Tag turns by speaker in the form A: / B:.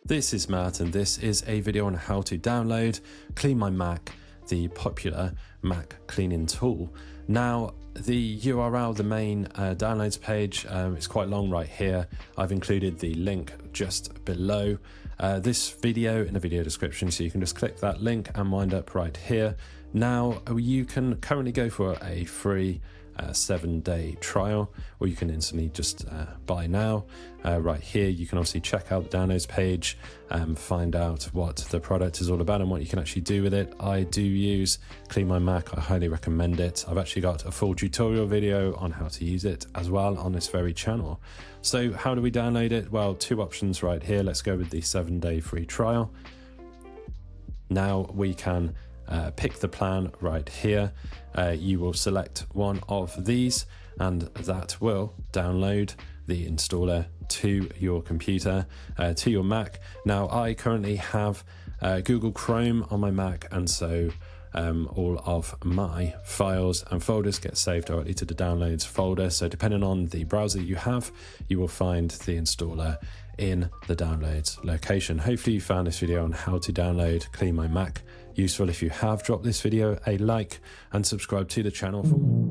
A: This is Matt, and this is a video on how to download CleanMyMac, the popular Mac cleaning tool. Now, the URL, the main downloads page, it's quite long right here. I've included the link just below this video in the video description, so you can just click that link and wind up right here. Now, you can currently go for a free 7-day trial, or you can instantly just buy now. Right here you can obviously check out the downloads page and find out what the product is all about and what you can actually do with it. I do use CleanMyMac, I highly recommend it. I've actually got a full tutorial video on how to use it as well on this very channel. So how do we download it? Well, two options right here. Let's go with the 7-day free trial. Now we can pick the plan right here. You will select one of these and that will download the installer to your computer, to your Mac. Now I currently have Google Chrome on my Mac, and so all of my files and folders get saved directly to the downloads folder. So depending on the browser you have, you will find the installer in the downloads location. Hopefully you found this video on how to download CleanMyMac useful. If you have, drop this video a like and subscribe to the channel for more.